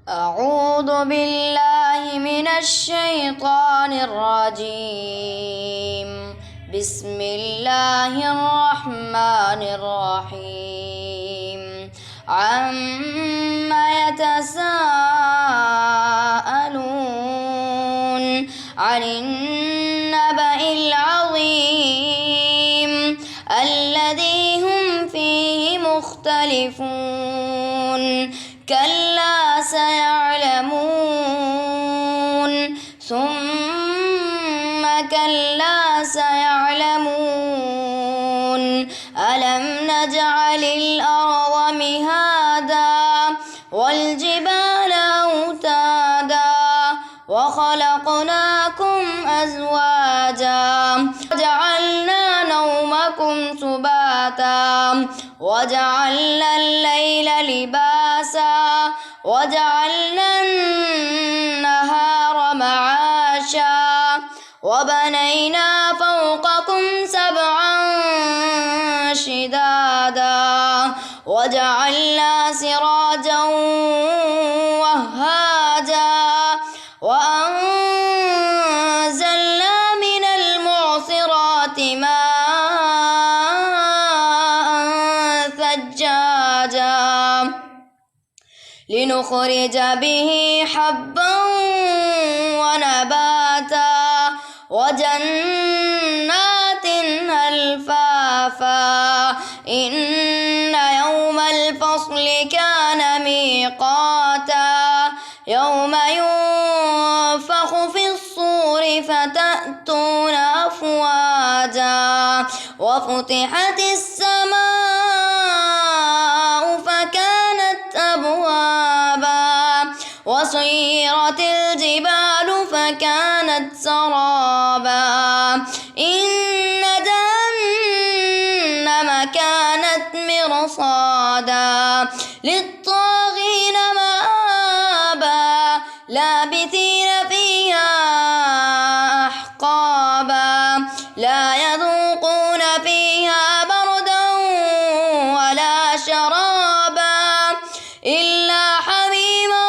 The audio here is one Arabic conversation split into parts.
أعوذ بالله من الشيطان الرجيم. بسم الله الرحمن الرحيم. عما يتساءلون عن النبأ العظيم الذي هم فيه مختلفون. كلا سيعلمون ثم كلا سيعلمون. ألم نجعل الأرض مهادا والجبال أوتادا وخلقناكم أزواجا وجعلنا نومكم سباتا وجعلنا الليل لباسا وجعلنا النهار معاشا وبنينا فوقكم سبعا شدادا وجعلنا سراجا وهاجا وأنزلنا من المعصرات ماء ثجاجا لنخرج به حبا ونباتا وجنات ألفافا. إن يوم الفصل كان ميقاتا يوم ينفخ في الصور فتأتون أفواجا وفتحت السماء فكانت أبوابا وسيرت الجبال فكانت سرابا. إن جهنم كانت مرصادا للطاغين مآبا لابثين فيها أحقابا لا يذوقون فيها بردا ولا شرابا إلا حميما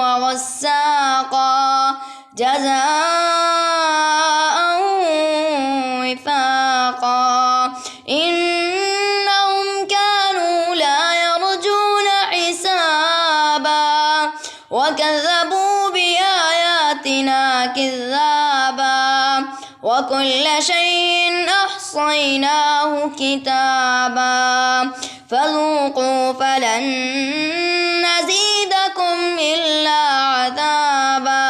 وغساقا جزاء وفاقا. إنهم كانوا لا يرجون حسابا وكذبوا بآياتنا كذابا وكل شيء أحصيناه كتابا فذوقوا فلن نزيدكم إلا عذابا.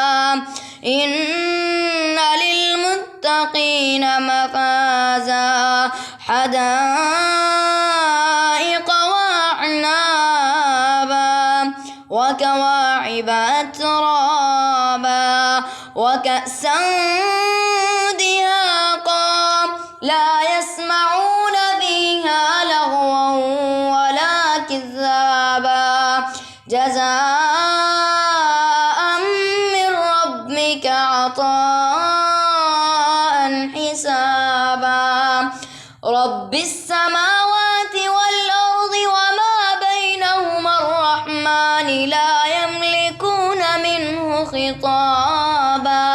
إن للمتقين مفازا حدائق وأعنابا وكواعب أترابا وكأسا دهاقا لا يسمعون فيها لغوا ولا كذابا جزاء من ربك عطاء حسابا. رب السماوات والأرض وما بينهما الرحمن لا يملكون منه خطابا.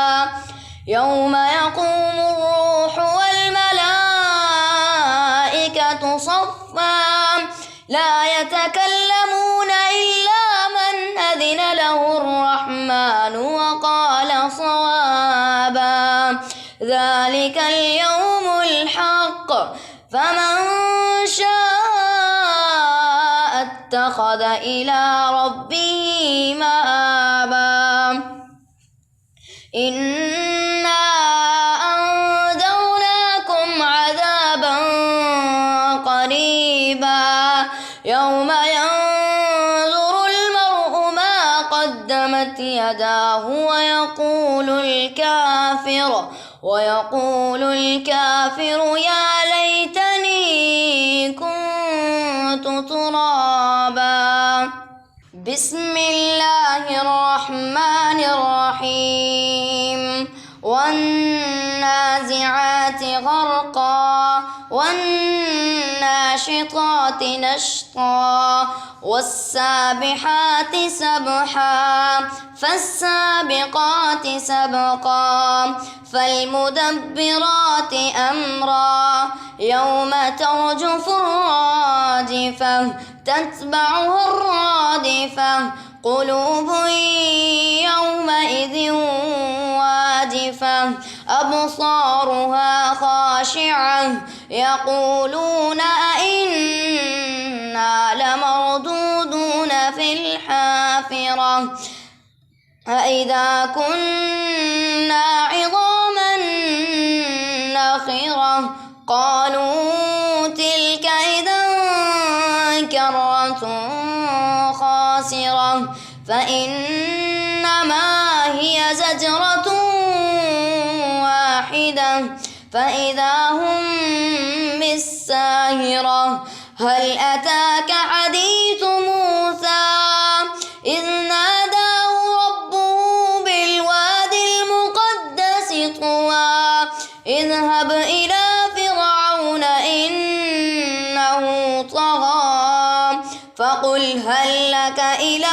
يوم يقوم الروح والملائكة صفا لا يتكلمون إلا من أذن له الرحمن وقال صوابا. ذلك اليوم الحق فمن شاء اتخذ إلى ربه مآبا. إنا أنذرناكم عذابا قريبا يوم ينظر المرء ما قدمت يداه ويقول الكافر يا ليتني كنت ترابا. بسم الله الرحمن الرحيم. والنازعات غرقا والناشرات والناشطات نشطا والسابحات سبحا فالسابقات سبقا فالمدبرات أمرا يوم ترجف الراجفة تتبعها الرادفة قلوب يومئذ واجفة أبصارها خاشعة يقولون أئنا لمردودون في الحافرة أئذا كنا عظاما نخرة قالوا تلك إذا كرة خاسرة فإنما هي زجرة واحدة فإذا هم بالساهرة هل أتاك حديث موسى إذ ناداه ربه بالوادي المقدس طوى اذهب إلى فرعون إنه طغى فقل هل لك إلى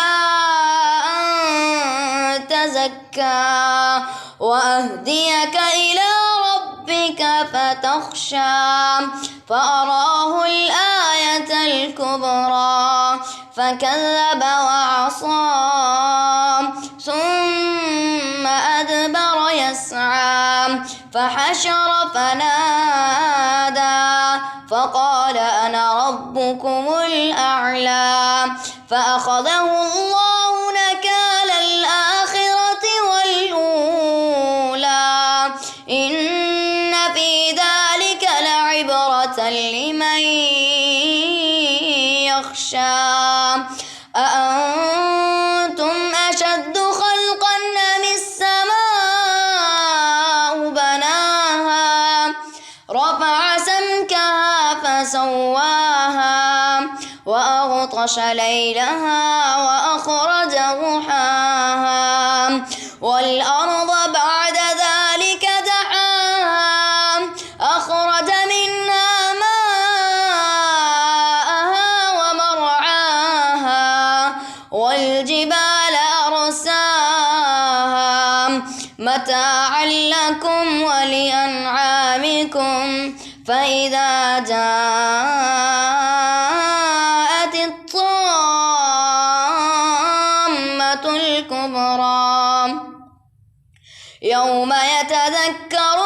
أن تزكى وأهديك إلى ربك فتخشى فأراه الآية الكبرى فكذب وعصى ثم أدبر يسعى فحشر فنادى فقال أنا ربكم الأعلى فأخذه الله نكال الآخرة والأولى إن في ذلك لعبرة لمن يخشى أأنتم أشد خلقا أم السماء بناها رفع سمكها فسواها وأغطش ليلها وأخرج ضحاها والأرض بعد ذلك دحاها أخرج منها ماءها ومرعاها والجبال أرساها متاعا لكم ولأنعامكم فإذا جاءت الطامة الكبرى يوم يتذكر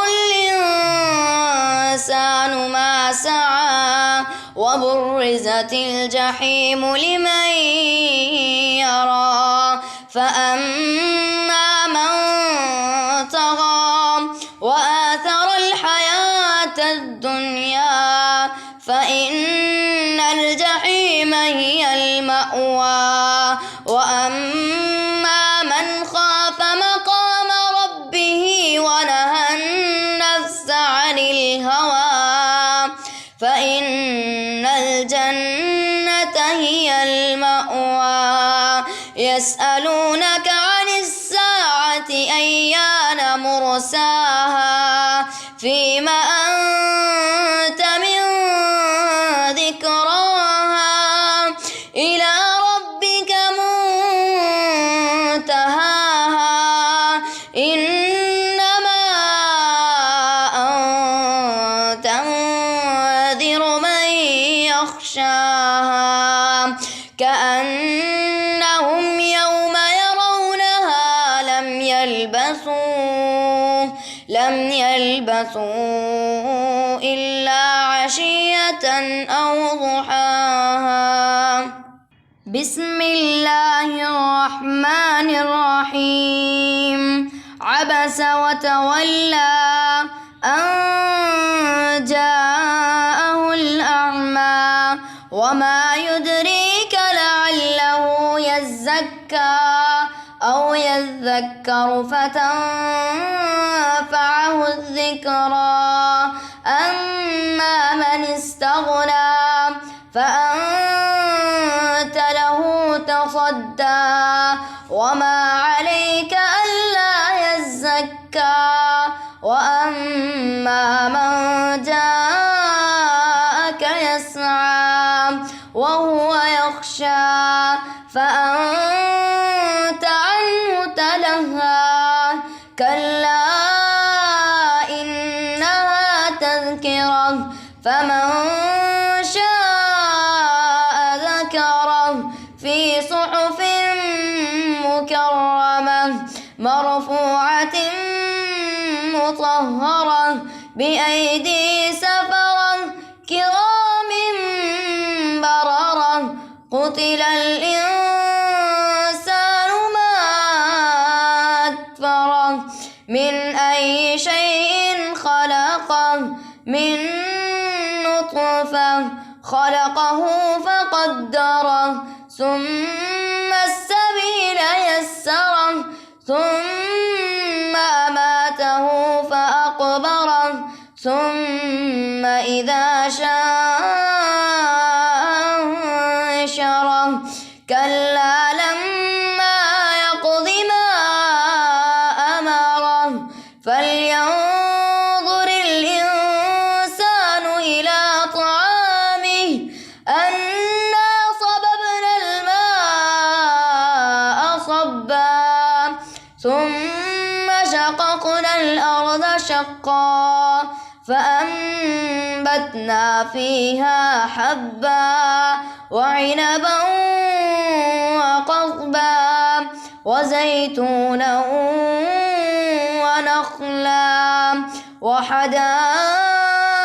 الإنسان ما سعى وبرزت الجحيم لمن يرى فأما من طغى وآثر الحياة الدنيا فإن الجحيم هي المأوى وأما من خاف مقام ربه ونهى النفس عن الهوى فإن الجنة هي المأوى يسألونك عن الساعة أيان مرساها فيما أنت من ذكراها إلى ربك منتهاها إنما أنت منذر من يخشاها كأنهم يوم يرونها لم يلبثوا إلا عشية أو ضحاها بسم الله الرحمن الرحيم عبس وتولى أن جاءه الأعمى وما يدريك لعله يزكى أو يذكر فتنفعه الذكرى أما من استغنى فأنت له تصدى وما عليك ألا يزكى وأما من جاءك يسعى فمن شاء ذكره في صحف مكرمة مرفوعة مطهرة بأيدي سفرة كرام بررة قتل الإنسان ما أكفره من أي شيء خلقه من نطفة خلقه فقدره ثم السبيل يسره ثم أماته فأقبره ثم إذا شاء أنشره كلا لما يقض ما أمره فلينظر الإنسان إلى طعامه أنا صببنا الماء صبا ثم شققنا الأرض شقا فأنبتنا فيها حبا وعنبا وقضبا وزيتونا ونخلا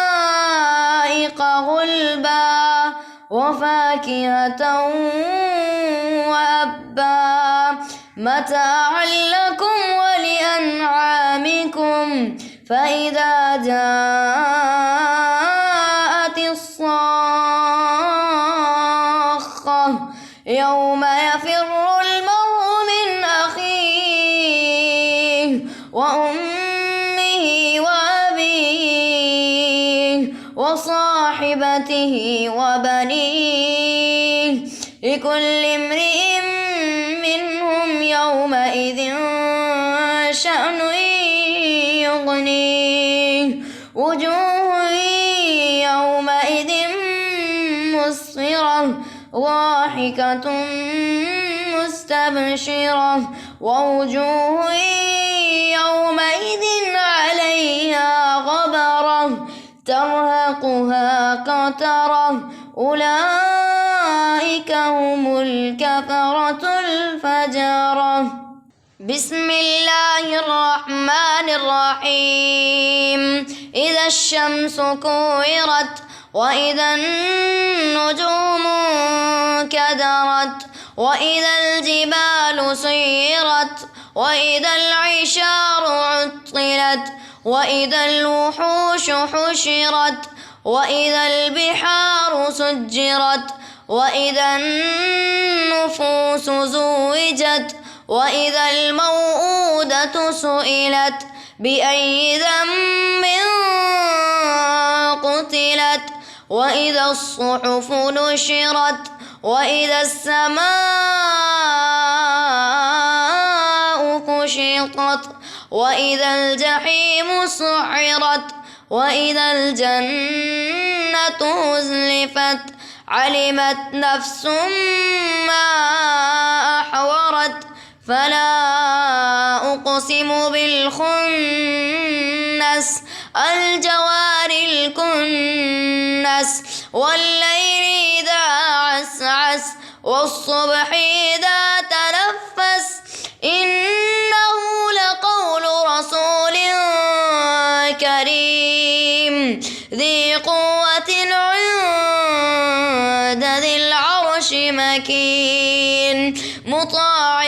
وحدائق غلبا وفاكهة وأبا متاعا لكم ولأنعامكم فإذا جاءت الصاخة يوم يفر المرء من أخيه وأمه وأبيه وصاحبته وبنيه لكل امرئ منهم يومئذ شأن يغنيه وجوه يومئذ مسفرة ضاحكة مستبشرة ووجوه يومئذ عليها غبرة ترهقها قترة أولئك هم الكفرة الفجرة بسم الله الرحمن الرحيم إذا الشمس كورت وإذا النجوم انكدرت وإذا الجبال سيرت وإذا العشار عطلت وإذا الوحوش حشرت وإذا البحار سجرت وإذا النفوس زوجت وإذا الموءودة سئلت بأي ذنب قتلت وإذا الصحف نشرت وإذا السماء كشطت وإذا الجحيم سعرت وإذا الجنة أزلفت علمت نفس ما أحضرت فلا أقسم بالخنس الجوار الكنس والليل إذا عسعس والصبح إذا تنفس إنه لقول رسول كريم ذي قوة عند ذي العرش مكين مطاع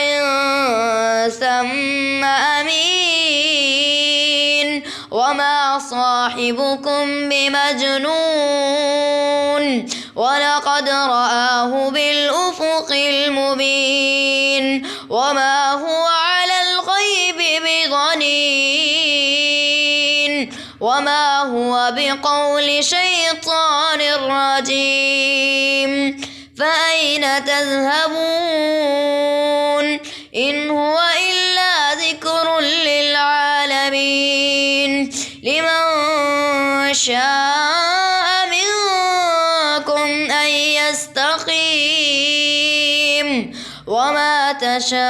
ثم أمين وما صاحبكم بمجنون ولقد رآه بالأفق المبين وما هو على الغيب بضنين وما هو بقول شيطان رجيم فأين تذهبون إن هو إلا ذكر للعالمين لمن شاء منكم أن يستقيم وما تشاءون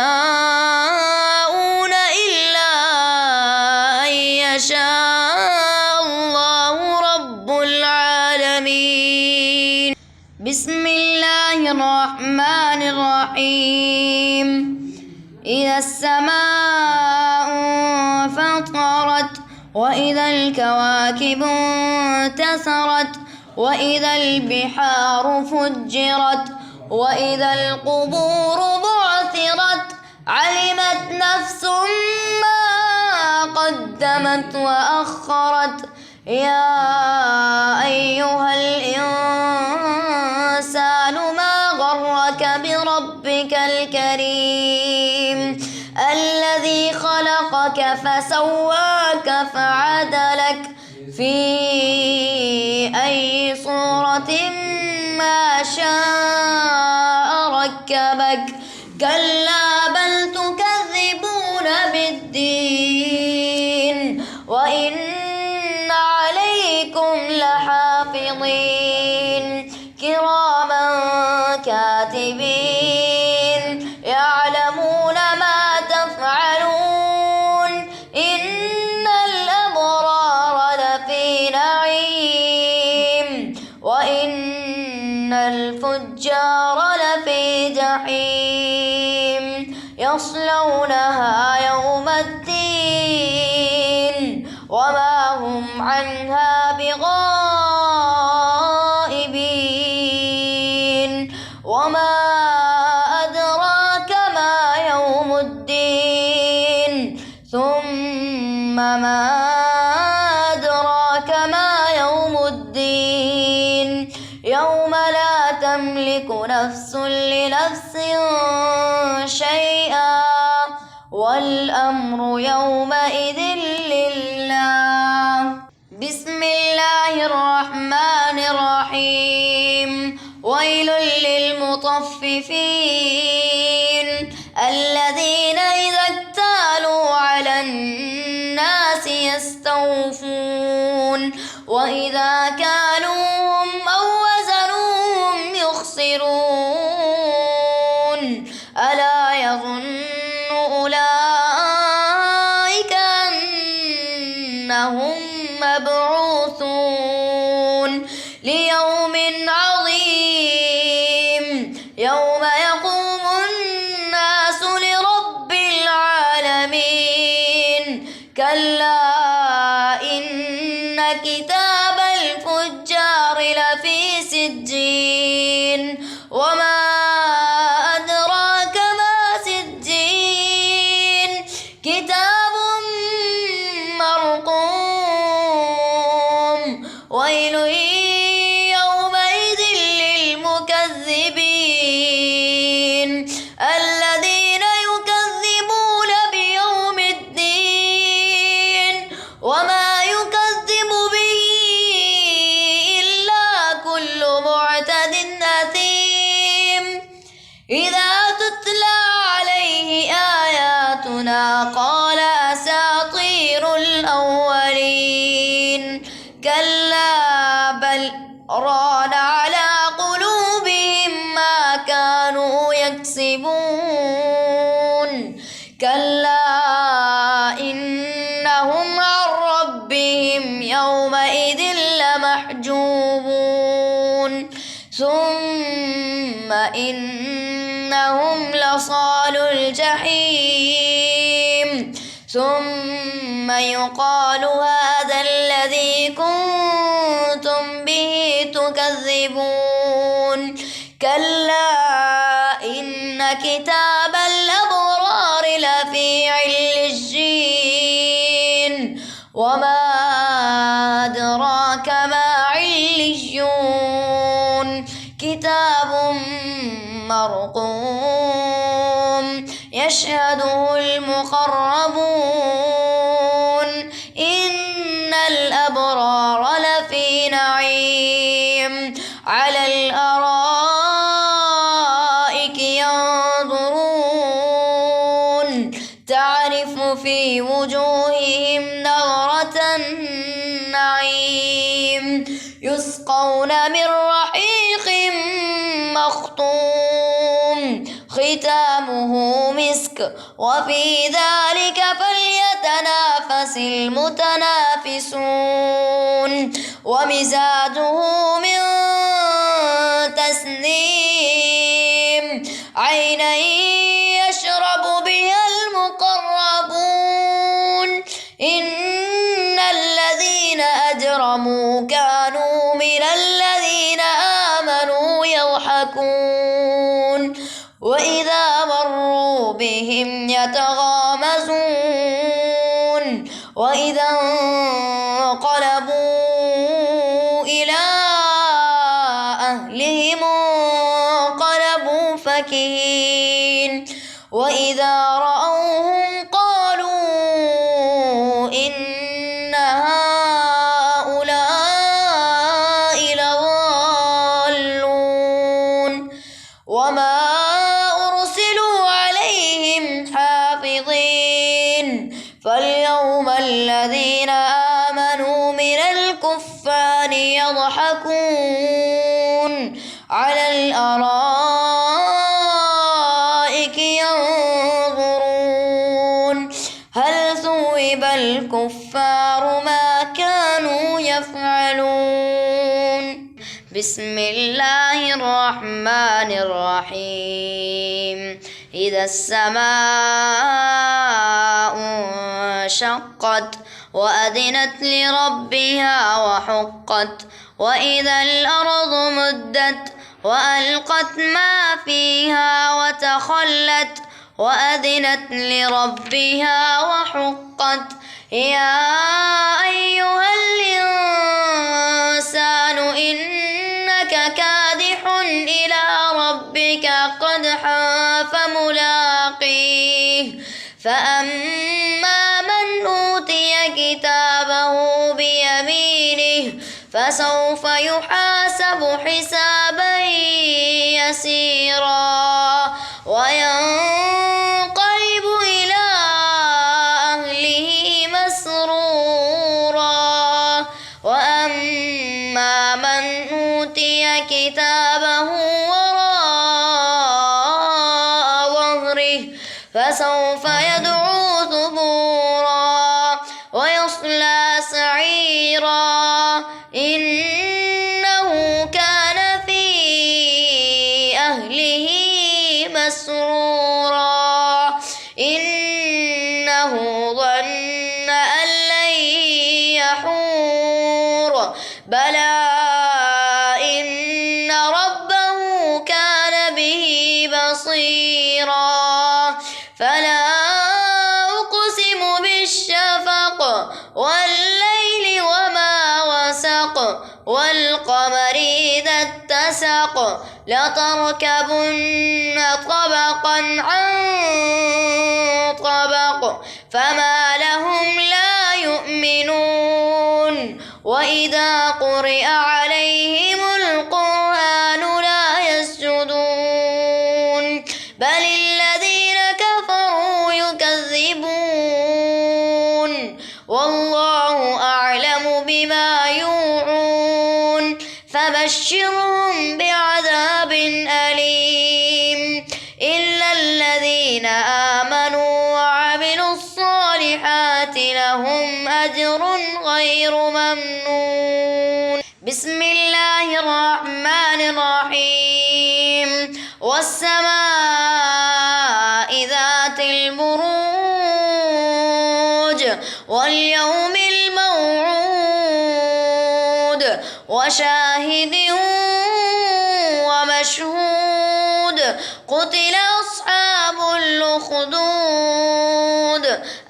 إلا أن يشاء الله رب العالمين. الرحمن الرحيم إذا السماء انفطرت وإذا الكواكب انتثرت وإذا البحار فجرت وإذا القبور بعثرت علمت نفس ما قدمت وأخرت يا أيها الإنسان ما غرك بربك الكريم الذي خلقك فسواك فعدلك في أي صورة ما شاء ركبك كلا بل تكذبون بالدين وإن عليكم لحافظين كراما كاتبين يعلمون ما تفعلون إن الأبرار لفي نعيم وإن الفجار لفي جحيم يصلونها يوم الدين وما هم عنها بغائبين وما أدراك ما يوم الدين ثم ما أدراك ما يوم الدين يوم لا تملك نفس لنفس شيئا والأمر يومئذ لله بسم الله الرحمن الرحيم ويل للمطففين الذين إذا اكتالوا على الناس يستوفون وإذا كالوهم أو وزنوهم يخسرون ألا يظن أولئك أنهم مبعوثون ليوم عظيم يوم يقوم الناس لرب العالمين كلا إن كتاب الفجار لفي سجين وما أدراك ما سجين كتاب مرقوم ويل يومئذ للمكذبين الذين يكذبون بيوم الدين وما يكذب به إلا كل معتد أثيم إذا تتلى عليه آياتنا قال أساطير الأولين كلا بل ران على قلوبهم ما كانوا يكسبون كلا إنهم عن ربهم يومئذ لمحجوبون ثم إنهم لصالو الجحيم ثم يقال هذا الذي كنتم به تكذبون كلا إن كتاب الأبرار لفي عليين وما أدراك ما عليون كتاب مرقوم يشهده المقربون إن الأبرار لفي نعيم على الأرائك ينظرون تعرف في وجوههم نظرة النعيم يسقون من رحيق مختوم ختامه مسك وفي ذلك فليتنافس المتنافسون ومزاجه من تسنيم عينا يشرب بها المقربون إن الذين أجرموا كانوا من الذين آمنوا يضحكون وإذا مروا بهم يتغامزون وإذا انقلبوا إلى أهلهم انقلبوا فكهين وإذا رأوهم قالوا إن هؤلاء لضالون وما أرسلوا عليهم حافظين فاليوم الذين آمنوا من الكفار يضحكون على الأرائك ينظرون هل ثوب الكفار ما كانوا يفعلون بسم الله الرحمن الرحيم إذا السماء انشقت وأذنت لربها وحقت وإذا الأرض مدت وألقت ما فيها وتخلت وأذنت لربها وحقت يا أيها الإنسان إنك كادح إلى ربك قدحا فملاقيه فأما من أوتي كتابه بيمينه فسوف يحاسب حسابا يسيرا وينقلب إلى أهله مسرورا وأما من أوتي كتابه وراء ظهره فسوف يدعو ثبورا ويصلى سعيرا إنه كان في أهله مسرورا إنه ظن أن لن يحور بلى إن ربه كان به بصيرا فلا أقسم بالشفق والليل وما وسق والقمر إذا اتسق لتركبن طبقا عن طبق فما لهم لا يؤمنون وإذا قرئ عليهم القرآن لا يسجدون بل الذين كفروا يكذبون والله أعلم بما يوعون فبشرهم بعذاب أليم إلا الذين آمنوا وعملوا الصالحات لهم أجر غير ممنون بسم الله الرحمن الرحيم والسماء ذات البروج واليوم الموعود وشاهد ومشهود قتل أصحاب الأخدود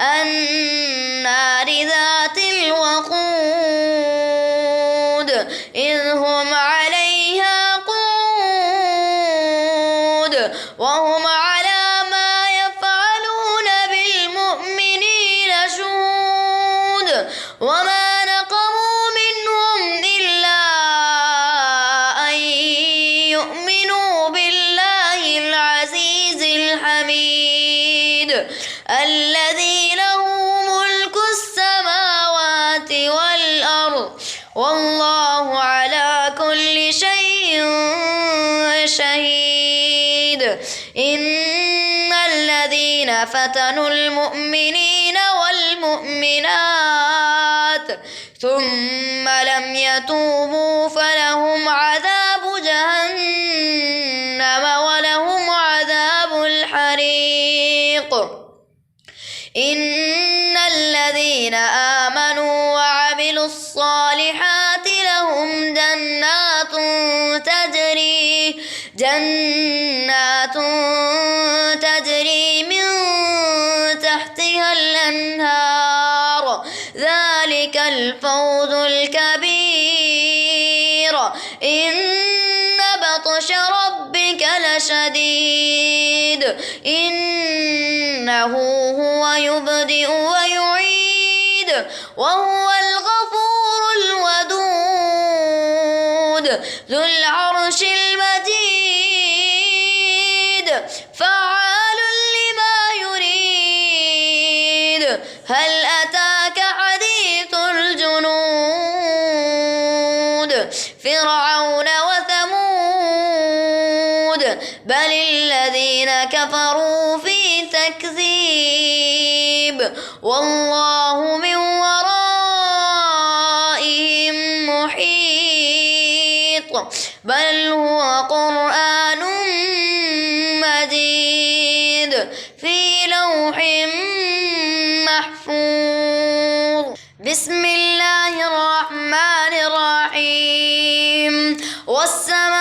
النار ذات الوقود إذ هم عليها قعود وهم على ما يفعلون بالمؤمنين شهود وما نقموا منهم إلا أن يؤمنوا بالله العزيز الحميد الذي له ملك السماوات والأرض والله على كل شيء شهيد إن الذين فتنوا المؤمنين والمؤمنات ثم لم يتوبوا فلهم عذاب جهنم ولهم عذاب إن الذين آمنوا وعملوا الصالحات لهم جنات تجري من تحتها الأنهار ذلك الفوز الكبير إن بطش ربك لشديد إنه هو يبدئ ويعيد وهو الغفور الودود ذو العرش المجيد فعال لما يريد هل أتاك حديث الجنود فرعون وثمود بل الذين كفروا في تكذيب والله من ورائهم محيط بل هو قرآن مجيد في لوح محفوظ بسم الله الرحمن الرحيم والسماء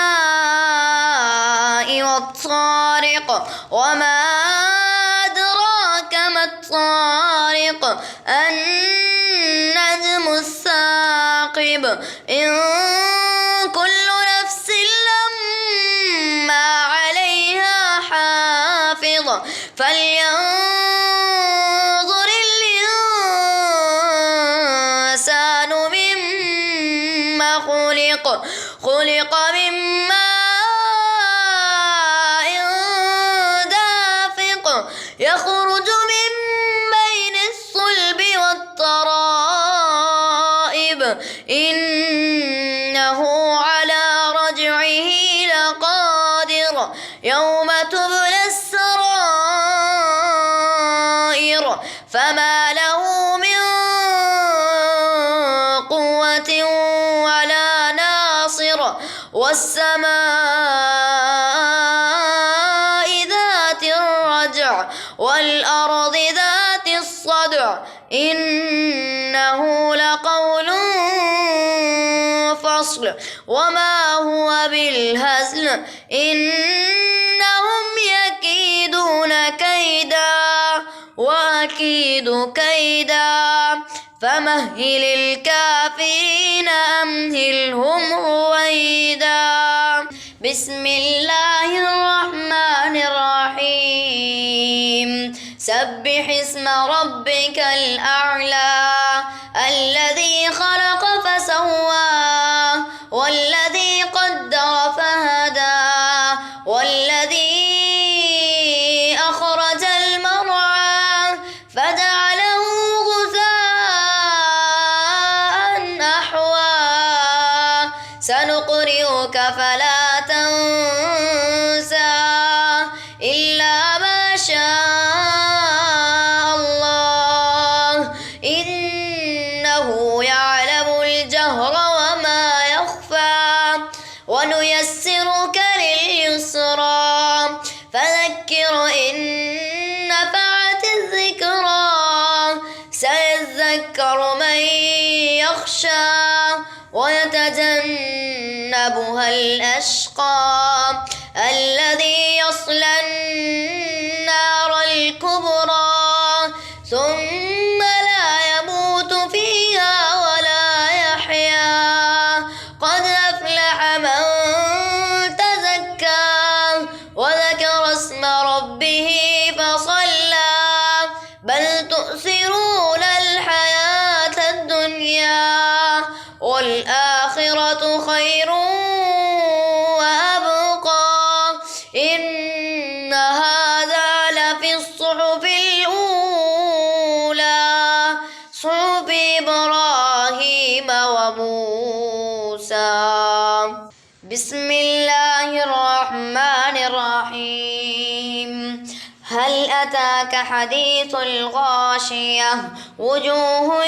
والطارق وما أدراك ما الطارق النجم الثاقب إن كل نفس لما عليها حافظ فلينظر الإنسان مما خلق من ماء دافق يخرج من بين الصلب والترائب إنه على رجعه لقادر يوم تبلى السرائر فما له من قوة ولا ناصر والسماء ذات الرجع والأرض ذات الصدع إنه لقول فصل وما هو بالهزل إنهم يكيدون كيدا وأكيد كيدا فمهل الكافرين أمهلهم رويدا بسم الله الرحمن الرحيم سبح اسم ربك الأعلى الذي خلق فسوى والذي قدر فهدى والذي أخرج المرعى فجعله غثاء أحوى سنقرئك فلا تنسى إلا ما شاء الله إنه يعلم الجهر وما يخفى ونيسرك لليسرى فذكر إن نفعت الذكرى سيذكر من يخشى ويتجنبها الأشقى الذي يصلى النار الكبرى ثم لا يموت فيها ولا يحيا قد أفلح من تزكى وذكر اسم ربه فصلى بل تؤثرون الحياة الدنيا والآخرة خير وأبقى إن هذا لفي الصحف الأولى صحف إبراهيم وموسى بسم الله الرحمن الرحيم هل أتاك حديث الغاشية وجوه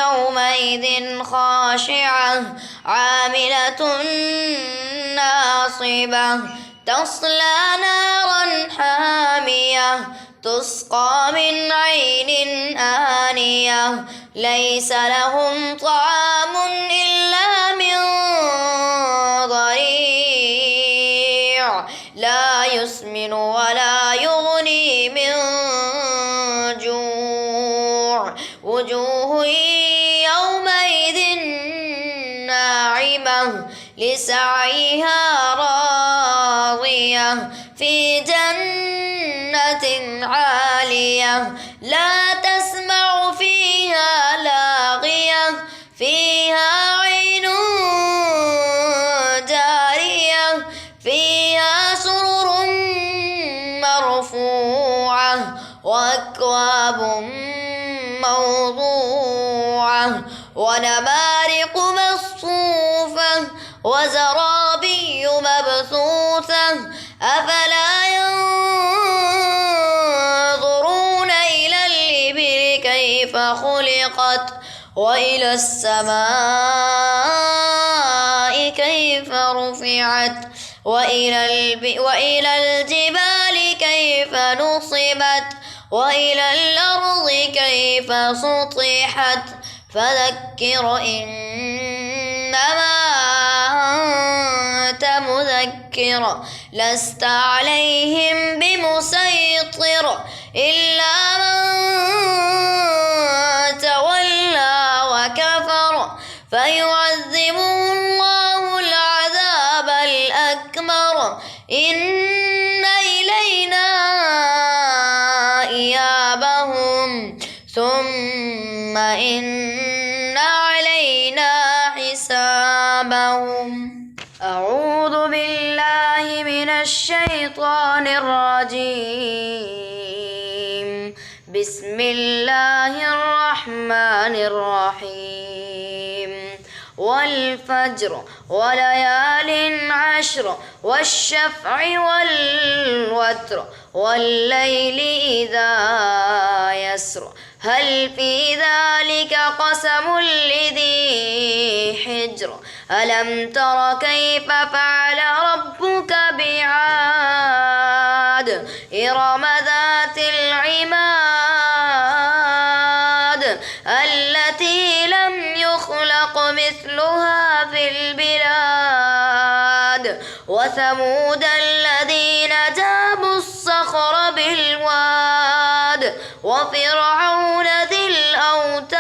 يومئذ خاشعة عاملة ناصبة تصلى نارا حامية تسقى من عين آنية ليس لهم طعام إلا من ضريع لا يسمن ولا يغني من جوع وجوه يومئذ ناعمة لسعيها راضية في جنة عالية لا تسمع فيها لاغية فيها عين جارية فيها سرر مرفوعة وأكواب موضوعة ونمارق مصفوفة وزرابي مبثوثة أفلا ينظرون إلى الإبل كيف خلقت وإلى السماء كيف رفعت وإلى الجبال كيف نصبت وإلى الأرض كيف سطحت فذكر إنما أنت مذكر لست عليهم بمسيطر إلا من تولى وكفر فيعذبه الله العذاب الأكبر إن إلينا إيابهم ثم إن علينا حسابهم أعوذ بالله من الشيطان الرجيم بسم الله الرحمن الرحيم والفجر وليال عشر والشفع والوتر والليل إذا يسر هل في ذلك قسم لذي حجر ألم تر كيف فعل ربك بعاد إرم ذات العماد التي لم يخلق مثلها في البلاد وثمود الذين جابوا الصخر بالواد وفرعون ذي الأوتاد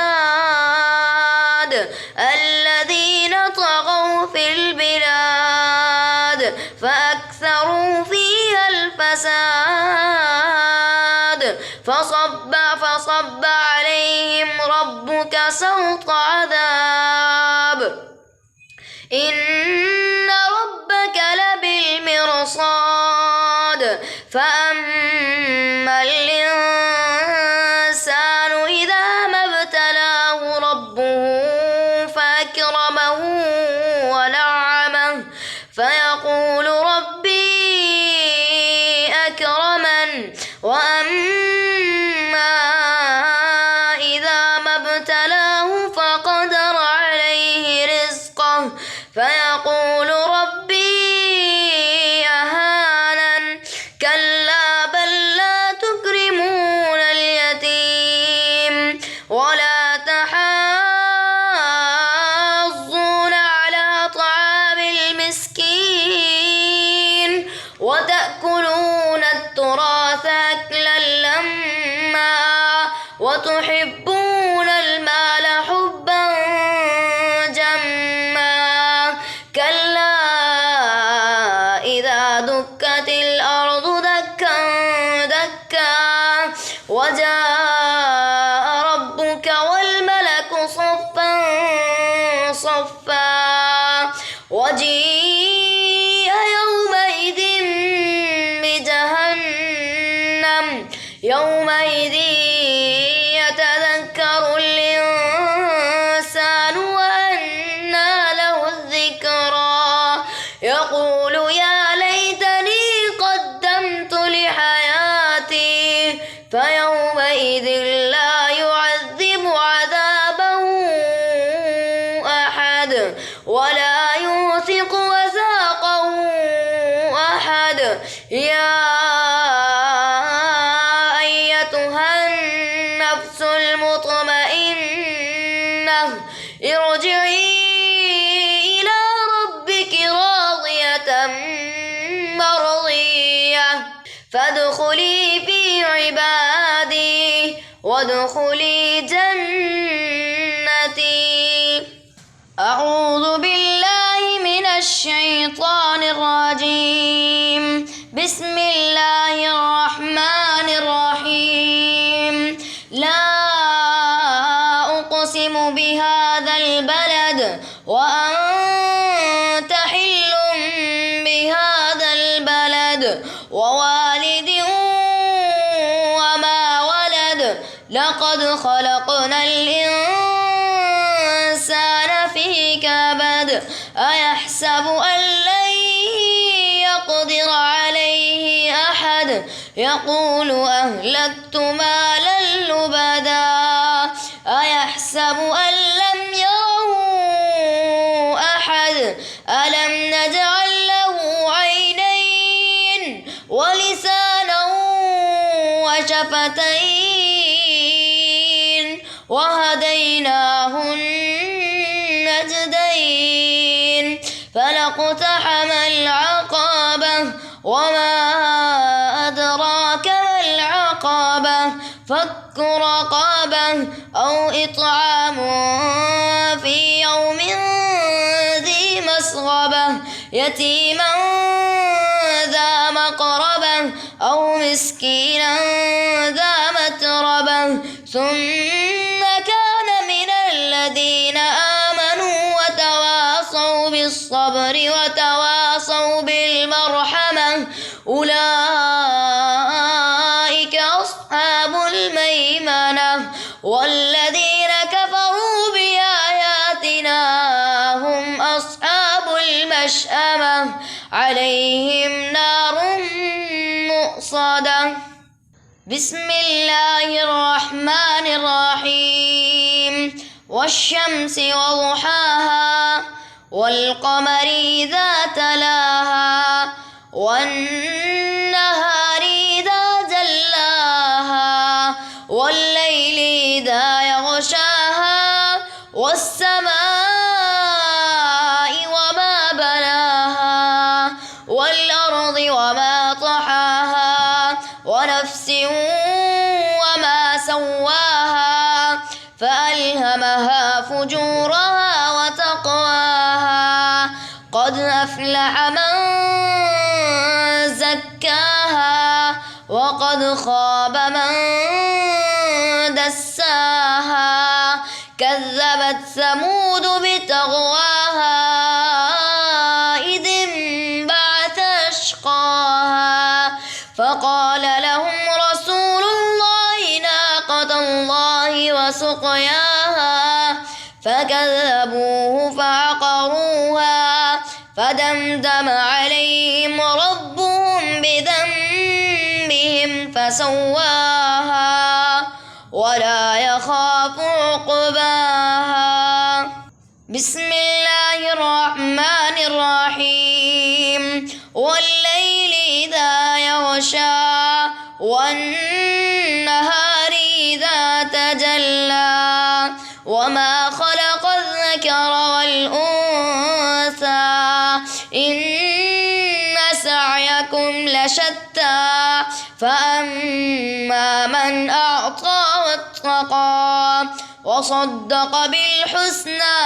الذين طغوا في البلاد فأكثروا فيها الفساد فصب عليهم ربك سوط عذاب إن ربك لبالمرصاد فأما الإنسان إذا ما ابتلاه ربه فأكرمه ونعمه فيقول ربي أكرمن وأما إذا ما ابتلاه فقدر عليه رزقه فيقول ربي أهانن كلا بل لا تكرمون اليتيم ولا تحاضون على طعام المسكين وتأكلون التراث أكلا لما وتحبون المال حبا جما كلا إذا دكت الأرض دكا دكا وجاء ربك والملك صفا صفا وجيء يومئذ بجهنم يومئذ يتذكر الإنسان وأنى له الذكرى يقول يا ليتني قدمت لحياتي فيومئذ لا يعذب عذابه أحد ولا يوثق وثاقه أحد يا فادخلي في عبادي وادخلي جنتي. أعوذ بالله من الشيطان الرجيم. بسم الله الرحمن الرحيم. لا أقسم بهذا البلد وأنت حل بهذا البلد ووالد وما ولد. لقد خلقنا الإنسان في كبد. أيحسب أن لن يقدر عليه أحد. يقول أهلكت مالا لبدا. أيحسب أن لم يره أحد. ألم نجعل له عينين ولسانا وشفتين وهديناه النجدين. فلاقتحم العقبة وما أدراك ما العقبة. فك رقبة أو إطعام في يوم ذي مسغبة يتيما ذا مقربة أو مسكينا ذا متربة. ثم كان من الذين آمنوا وتواصوا بالصبر وتواصوا بالمرحمة. أولئك أصحاب الميمنة. والذين كفروا بآياتنا هم أصحاب المشأمة. عليهم نار مؤصدة. بسم الله الرحمن الرحيم. والشمس وضحاها والقمر إذا تلاها والنهار إذا جلاها والليل إذا يغشاها والسماء وما بناها والأرض وما طحاها ونفس وما سواها فألهمها فجورها وتقواها. قد أفلح من زكاها وقد خاب من دساها. كذبت ثمود بطغواها إذ انبعث أشقاها. فقال لهم رسول الله ناقة الله وسقياها. فكذبوه فعقروها فدمدم عليهم ربهم بذنبهم فسواها ولا يخاف عقباها. بسم الله الرحمن الرحيم. والليل إذا يغشى والنهار إذا تجلى وما خلق الذكر والأنثى إن سعيكم لشتى. فأما من أعطى واتقى وصدق بالحسنى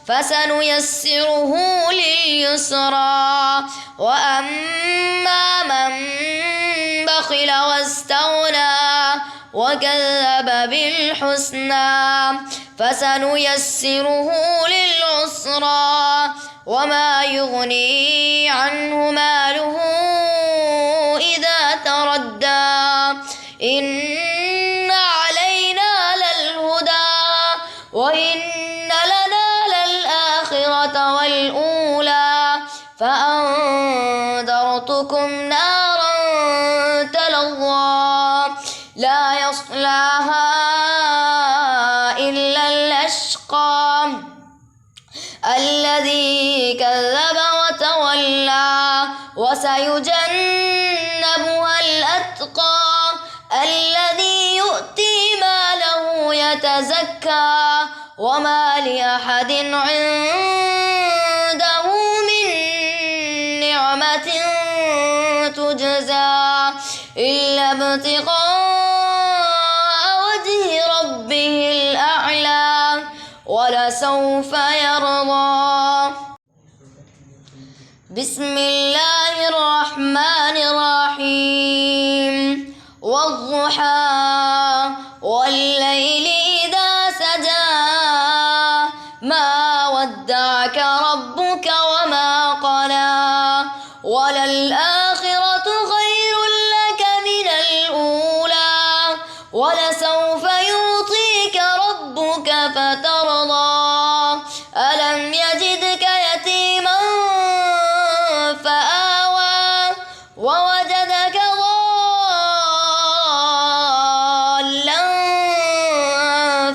فسنيسره لليسرى. وأما من بخل واستغنى وكذب بالحسنى فسنيسره للعسرى. وما يغني عنه ماله إذا تردى. إن علينا للهدى وإن لنا للآخرة والأولى. فأنذرتكم نارا تلظى لا يصلاها إلا الأشقى الذي كذب وتولى. وسيجنبها الأتقى الذي يؤتي ماله يتزكى. وما لأحد عنده من نعمة تجزى إلا ابتغاء وجه ربه الأعلى ولسوف يرضى. بسم الله الرحمن الرحيم. والضحى والليل إذا سجى ما ودعك ربك وما قلى وللآخرة خير لك من الأولى ولسوف يعطيك ربك فترضى. ألم يجدك يتيما فآوى ووجدك ضالا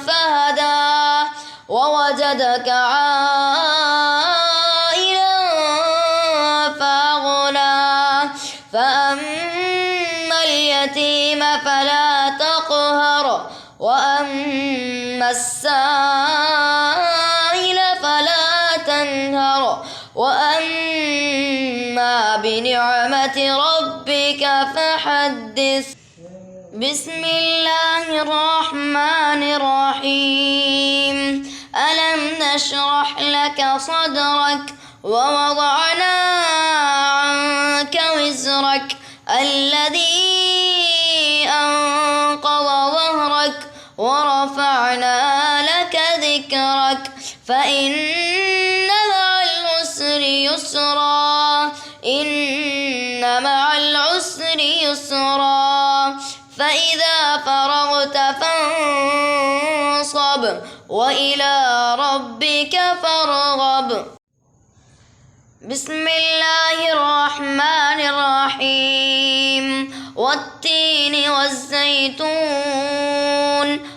فهدى ووجدك عائلا فأغنى. فأما اليتيم فلا تقهر وأما السائل فلا تنهر وأما بنعمة ربك فحدث. بسم الله الرحمن الرحيم. ألم نشرح لك صدرك ووضعنا عنك وزرك الذي أنقض ظهرك ورفعنا لك ذكرك فإن مع العسر يسرا إن مع العسر يسرا. فإذا فرغت فانصب وإلى ربك فارغب. بسم الله الرحمن الرحيم. والتين والزيتون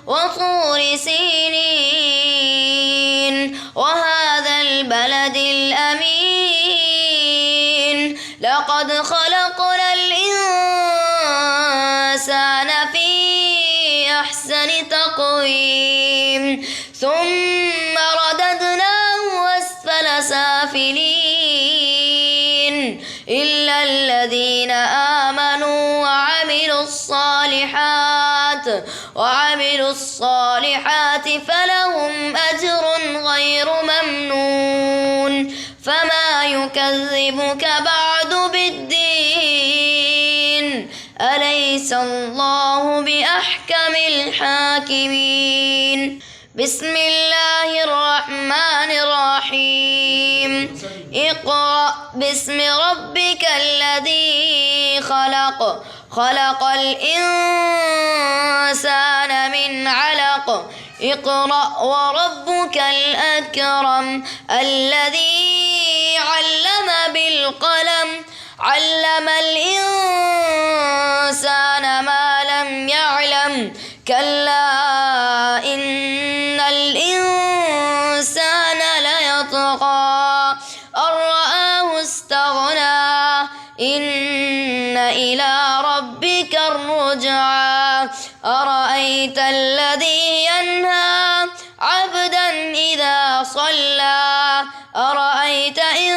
وطور سينين وهذا البلد الأمين لقد خلقنا الإنسان في أحسن تقويم ثم رددناه أسفل سافلين إلا الذين آمنوا وعملوا الصالحات فلهم أجر غير ممنون. فما يكذبك بعد بالدين أليس الله بأحكم الحاكمين. بسم الله الرحمن الرحيم. اقرأ باسم ربك الذي خلق خلق الإنسان من علق اقرأ وربك الأكرم الذي علم بالقلم علم الإنسان ما لم يعلم كلا إن الإنسان ليطغى أن رآه استغنى إن إلى ربك الرجعى. أرأيت الذي ينهى عبدا إذا صلى أرأيت إن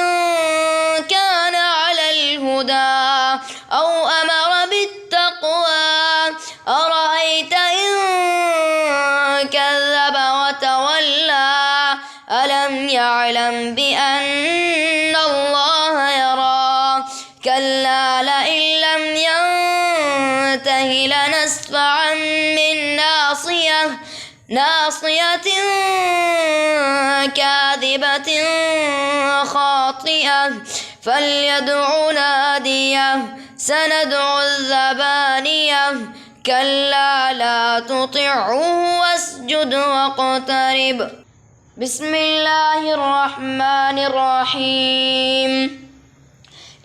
كان على الهدى أو أمر بالتقوى أرأيت إن كذب وتولى ألم يعلم بأن الله يرى كلا لئن لم ينته لنسفعا ناصية كاذبة خاطئة فليدع ناديه سندع الزبانية كلا لا تطعه واسجد واقترب. بسم الله الرحمن الرحيم.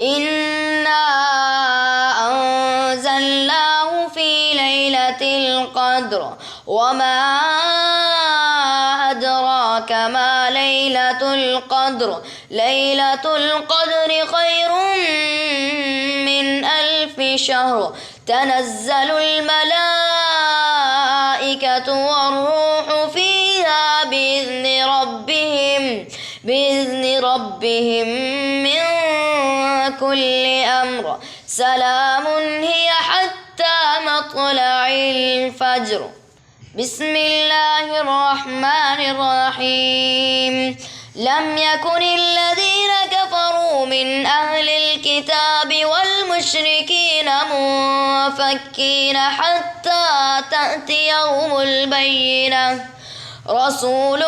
إنا أنزلناه في ليلة القدر وما أدراك ما ليلة القدر ليلة القدر خير من 1000 شهر تنزل الملائكة والروح فيها بإذن ربهم من كل أمر سلام هي حتى حتى مطلع الفجر. بسم الله الرحمن الرحيم. لم يكن الذين كفروا من أهل الكتاب والمشركين منفكين حتى تأتيهم البينة. رسول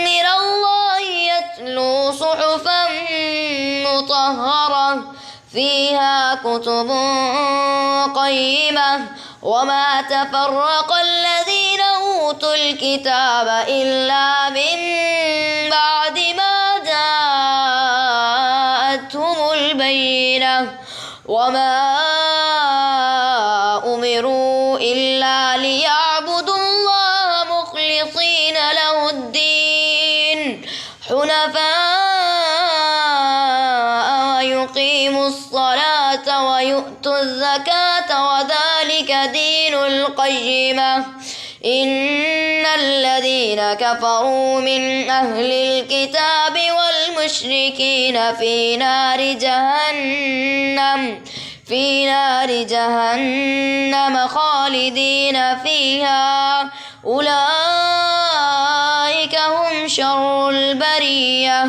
من الله يتلو صحفا مطهرة فيها كتب قيمة وما تفرق الذين أوتوا الكتاب إلا من بعد ما جاءتهم البينة وما أمروا إلا ليعبدوا الله مخلصين له الدين حنفاء ويقيموا الصلاة ويؤتوا الزكاة وذلك دين القيمة. إن الذين كفروا من أهل الكتاب والمشركين في نار جهنم خالدين فيها أولئك هم شر البرية.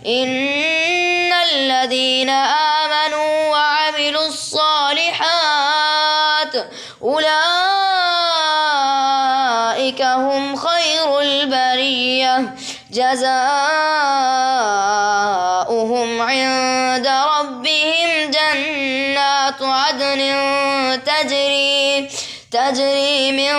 إن الذين آمنوا وعملوا الصالحات أولئك هم خير البرية جزاؤهم عند ربهم جنات عدن تجري من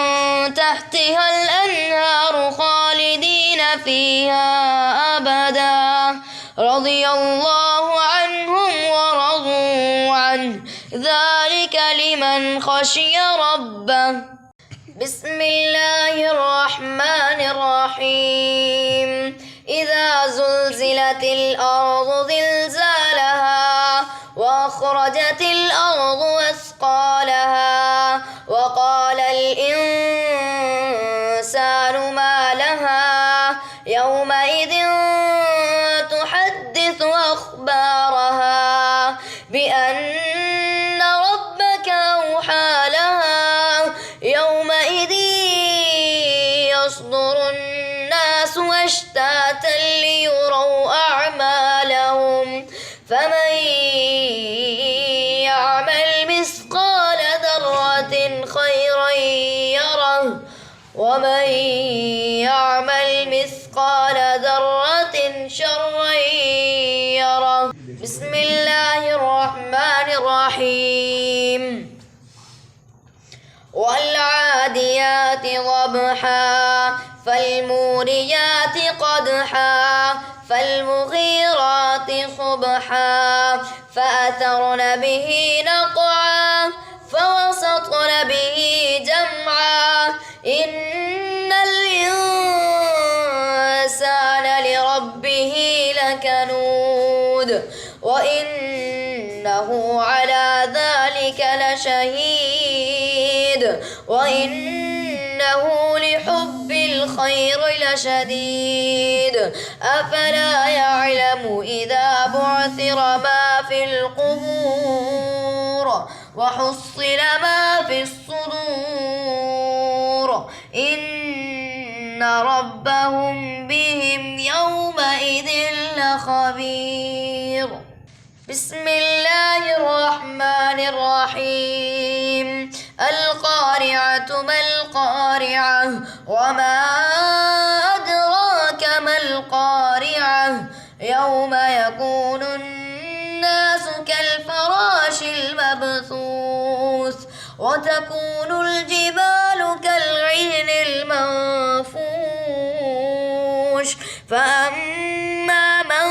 تحتها الأنهار خالدين فيها أبدا رضي الله عنهم ورضوا عنه ذلك لمن خشي ربه. بسم الله الرحمن الرحيم. إذا زلزلت الأرض زلزالها وأخرجت الأرض أثقالها وقال الإنسان ما لها يومئذ تحدث أخبارها بأن ربك أوحى لها يومئذ يصدر الناس أشتاتا ليروا أعمالهم فمن يعمل مثقال ذرة خيرا يره ومن يعمل مثقال ذرة شرا يره. بسم الله الرحمن الرحيم. والعاديات ضبحا فالموريات قدحا فالمغيرات صبحا فأثرن به نقعا فوسطن به جمعا. إن الإنسان لربه لكنود وإنه على ذلك لشهيد وإنه لحب الخير لشديد. أفلا يعلم إذا بعثر ما في القبور وحصل ما في الصدور إن ربهم بهم يومئذ لخبير. بسم الله الرحمن الرحيم. القارعة ما القارعة وما أدراك ما القارعة يوم يكون الناس كالفراش المبثوث وتكون الجبال كالعهن المنفوش فأما من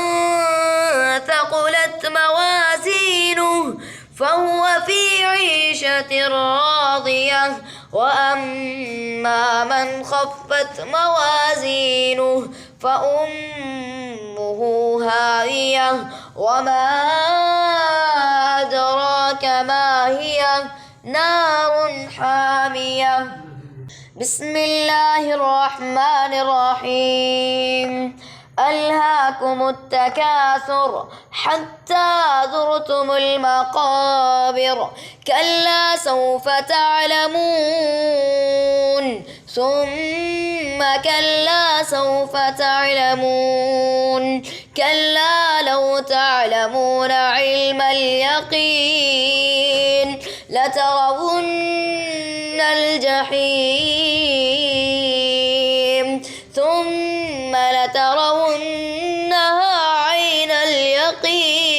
ثقلت موازينه فهو في عيشة راضية وأما من خفت موازينه فأمه هاوية وما أدراك ما هي نار حامية. بسم الله الرحمن الرحيم. ألهاكم التكاثر حتى زرتم المقابر كلا سوف تعلمون ثم كلا سوف تعلمون كلا لو تعلمون علم اليقين لترون الجحيم ثم لترونها عين اليقين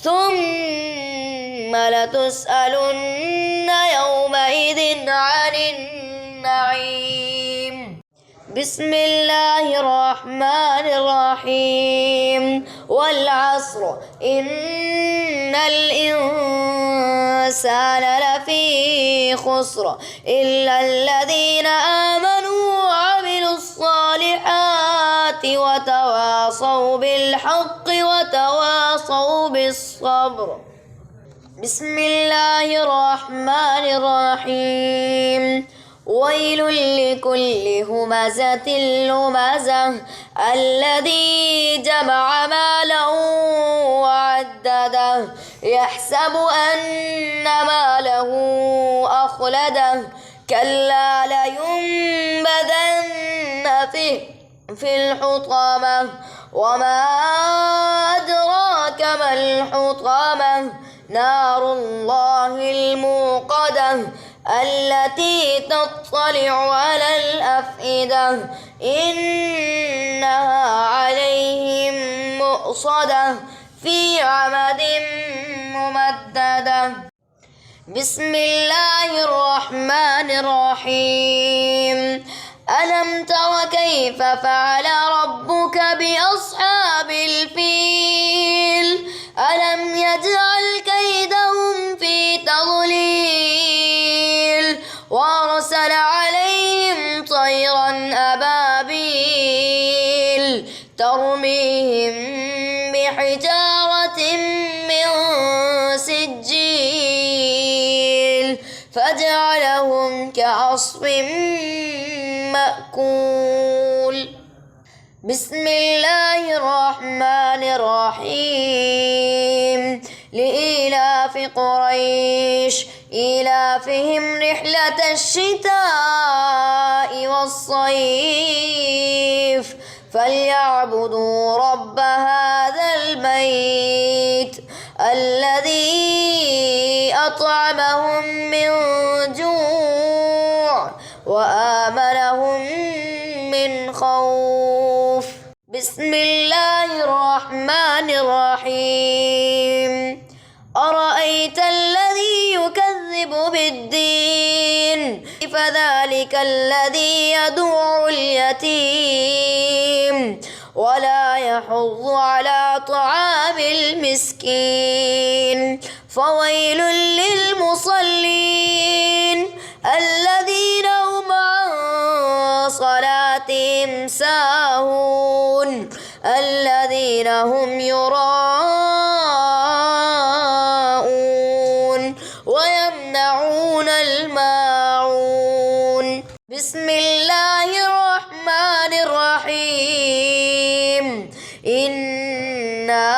ثم لتسألن يومئذ عن النعيم. بسم الله الرحمن الرحيم والعصر إن الإنسان لفي خسر إلا الذين آمنوا وعملوا الصالحات وتواصوا بالحق وتواصوا بالصبر. بسم الله الرحمن الرحيم ويل لكل همزة لمزة الذي جمع مالا وعدده يحسب أن ماله أخلده كلا لينبذن في الحطمة وما أدراك ما الحطمة نار الله الموقدة التي تطلع على الأفئدة إنها عليهم مؤصدة في عمد ممددة. بسم الله الرحمن الرحيم ألم تر كيف فعل ربك بأصحاب الفيل ألم يجعل كيدهم في تضليل وأرسل عليهم طيرا أبابيل ترميهم بحجارة من سجيل فجعلهم كعصف مأكول. بسم الله الرحمن الرحيم لإيلاف قريش إيلافهم رحلة الشتاء والصيف فليعبدوا رب هذا البيت الذي أطعمهم من جوع وآمنهم من خوف. بسم الله الرحمن الرحيم أرأيت الذي يكذب بالدين فذلك الذي يدعو اليتيم ولا يحض على طعام المسكين فويل للمصلين الذين هم عن صلاتهم ساهون الذين هم يراءون ويمنعون الماعون. بسم الله الرحمن الرحيم إنا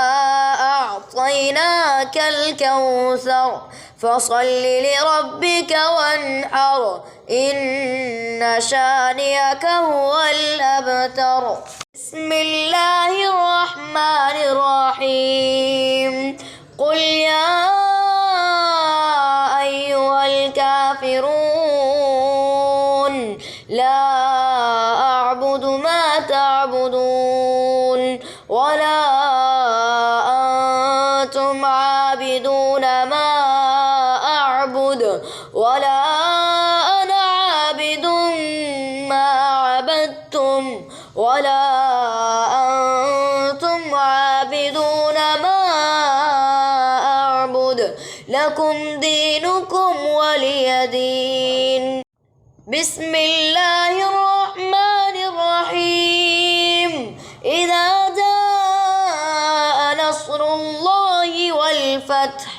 أعطيناك الكوثر فصل لربك وانحر إن شانئك هو الأبتر. بسم الله الرحمن الرحيم قل يا أيها الكافرون لا أعبد ما تعبدون ولا أنتم عابدون ما أعبد ولا أنا عابد ما عبدتم ولا أنتم عابدون ما أعبد لكم دينكم ولي دين. بسم الله الرحمن الرحيم إذا جاء نصر الله والفتح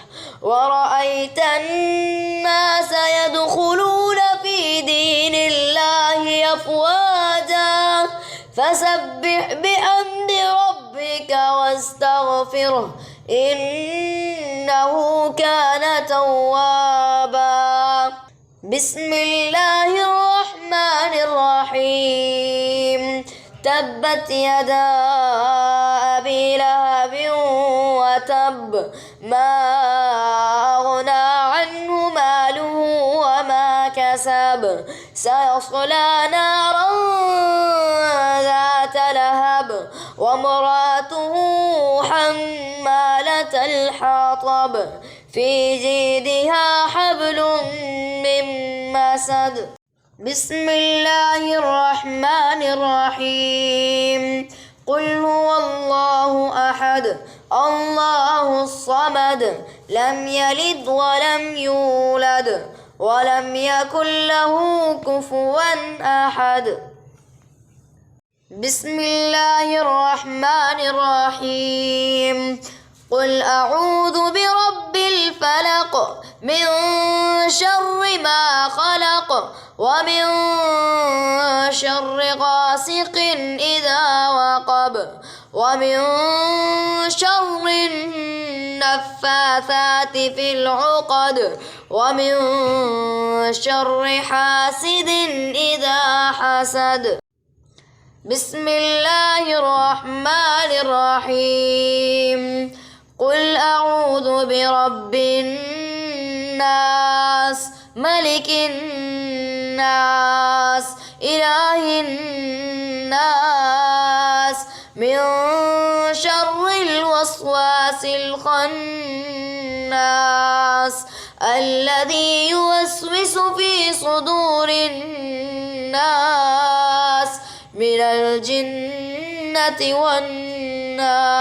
ورأيت الناس يدخلون في دين الله أفواجا فسبح بحمد ربك واستغفره إنه كان توابا. بسم الله الرحمن الرحيم. تبت يدا أبي لهب وتب ما أغنى عنه ماله وما كسب سيصلى نارا ذات لهب وامرأته حمالة الحطب في جيدها حبل من مسد. بسم الله الرحمن الرحيم. قل هو الله أحد الله الصمد لم يلد ولم يولد ولم يكن له كفوا أحد. بسم الله الرحمن الرحيم. قل أعوذ برب الفلق من شر ما خلق ومن شر غاسق إذا وقب ومن شر النفاثات في العقد ومن شر حاسد إذا حسد. بسم الله الرحمن الرحيم. قل أعوذ برب الناس ملك الناس إله الناس من شر الوسواس الخناس الذي يوسوس في صدور الناس من الجنة والناس.